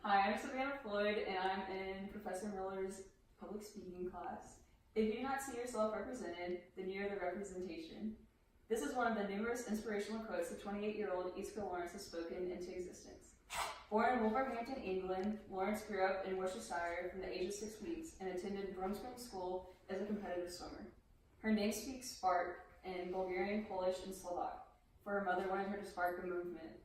Hi, I'm Savannah Floyd, and I'm in Professor Miller's public speaking class. If you do not see yourself represented, then you are the representation. This is one of the numerous inspirational quotes the 28-year-old Iskra Lawrence has spoken into existence. Born in Wolverhampton, England, Lawrence grew up in Worcestershire from the age of 6 weeks and attended Bromsgrove School as a competitive swimmer. Her name speaks spark in Bulgarian, Polish, and Slovak, for her mother wanted her to spark the movement.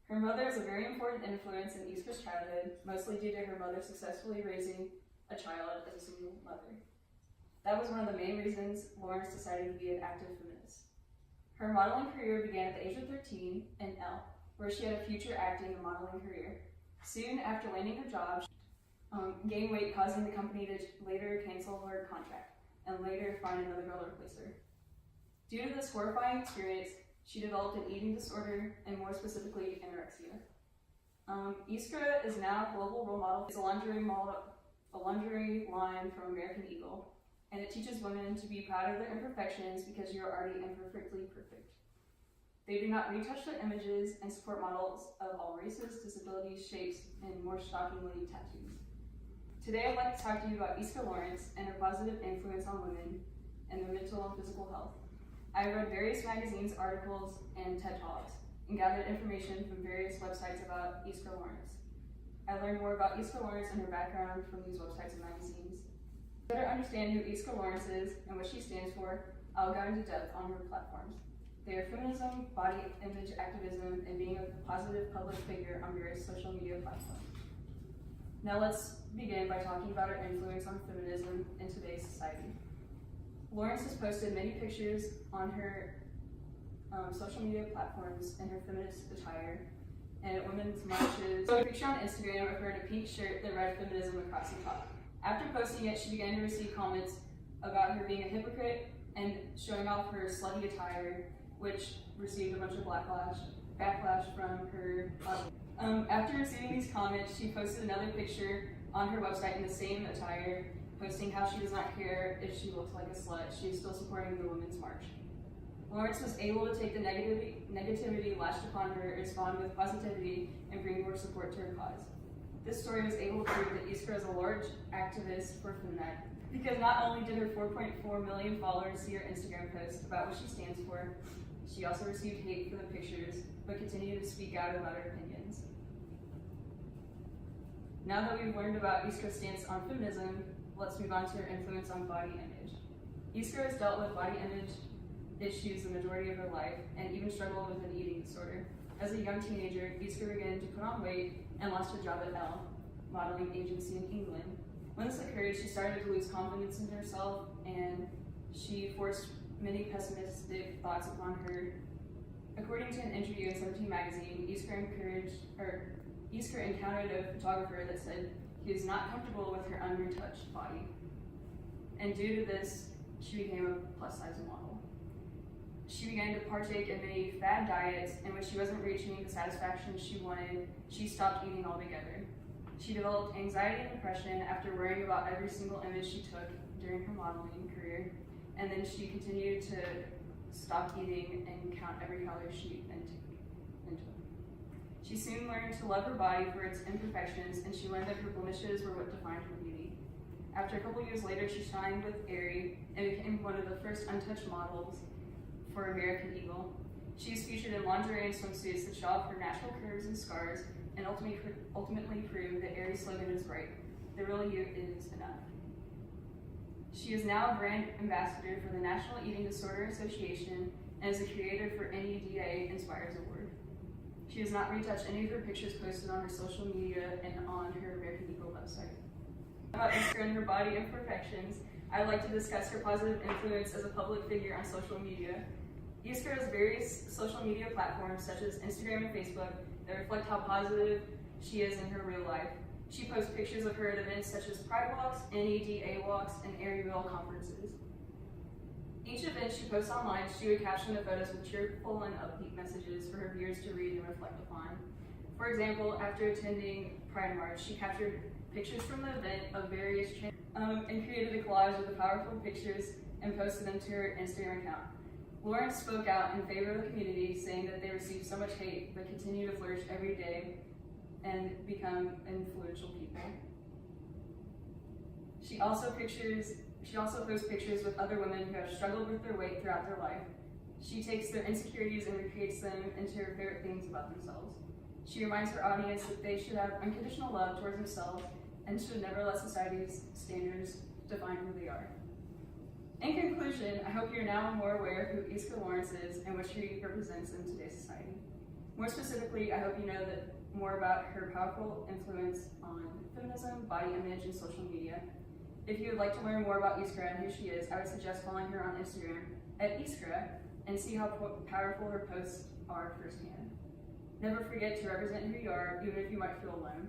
Her mother is a very important influence in Iskra's childhood, mostly due to her mother successfully raising a child as a single mother. That was one of the main reasons Lawrence decided to be an active feminist. Her modeling career began at the age of 13 in Elle, where she had a future acting and modeling career. Soon after landing her job, she gained weight, causing the company to later cancel her contract and later find another girl to replace her. Due to this horrifying experience, she developed an eating disorder, and more specifically, anorexia. Iskra is now a global role model. It's a lingerie line from American Eagle, and it teaches women to be proud of their imperfections because you are already imperfectly perfect. They do not retouch their images and support models of all races, disabilities, shapes, and more shockingly, tattoos. Today, I'd like to talk to you about Iskra Lawrence and her positive influence on women and their mental and physical health. I read various magazines, articles, and TED Talks, and gathered information from various websites about Iskra Lawrence. I learned more about Iskra Lawrence and her background from these websites and magazines. To better understand who Iskra Lawrence is and what she stands for, I'll go into depth on her platforms. They are feminism, body image activism, and being a positive public figure on various social media platforms. Now let's begin by talking about her influence on feminism in today's society. Lawrence has posted many pictures on her social media platforms in her feminist attire and at women's marches. So a picture on Instagram of her in a pink shirt that read feminism across the top. After posting it, she began to receive comments about her being a hypocrite and showing off her slutty attire, which received a bunch of backlash from her audience. After receiving these comments, she posted another picture on her website in the same attire, posting how she does not care if she looks like a slut, she is still supporting the Women's March. Lawrence was able to take the negativity lashed upon her, respond with positivity, and bring more support to her cause. This story was able to prove that Iskra is a large activist for Feminact, because not only did her 4.4 million followers see her Instagram post about what she stands for, she also received hate for the pictures, but continued to speak out about her opinions. Now that we've learned about Iskra's stance on feminism, let's move on to her influence on body image. Iskra has dealt with body image issues the majority of her life and even struggled with an eating disorder. As a young teenager, Iskra began to put on weight and lost her job at Elle, modeling agency in England. When this occurred, she started to lose confidence in herself and she forced many pessimistic thoughts upon her. According to an interview in 17 magazine, Iskra encountered a photographer that said he was not comfortable with her unretouched body. And due to this, she became a plus-size model. She began to partake in many fad diets, and when she wasn't reaching the satisfaction she wanted, she stopped eating altogether. She developed anxiety and depression after worrying about every single image she took during her modeling career, and then she continued to stop eating and count every calorie she intook. She soon learned to love her body for its imperfections, and she learned that her blemishes were what defined her beauty. After a couple years later, she shined with Aerie and became one of the first untouched models for American Eagle. She is featured in lingerie and swimsuits that show off her natural curves and scars, and ultimately prove that Aerie's slogan is right: the real you is enough. She is now a brand ambassador for the National Eating Disorder Association and is a creator for NEDA Inspires Award. She does not retouch any of her pictures posted on her social media and on her American Eagle website. About Iskra and her body imperfections, I'd like to discuss her positive influence as a public figure on social media. Iskra has various social media platforms such as Instagram and Facebook that reflect how positive she is in her real life. She posts pictures of her at events such as Pride Walks, NEDA Walks, and Arieville conferences. Each event she posts online, she would caption the photos with cheerful and upbeat messages for her viewers to read and reflect upon. For example, after attending Pride March, she captured pictures from the event of various and created a collage of the powerful pictures and posted them to her Instagram account. Lawrence spoke out in favor of the community, saying that they received so much hate but continue to flourish every day and become influential people. She also posts pictures with other women who have struggled with their weight throughout their life. She takes their insecurities and recreates them into her favorite things about themselves. She reminds her audience that they should have unconditional love towards themselves and should never let society's standards define who they are. In conclusion, I hope you're now more aware of who Iskra Lawrence is and what she represents in today's society. More specifically, I hope you know that more about her powerful influence on feminism, body image, and social media. If you would like to learn more about Iskra and who she is, I would suggest following her on Instagram @Iskra and see how powerful her posts are firsthand. Never forget to represent who you are, even if you might feel alone.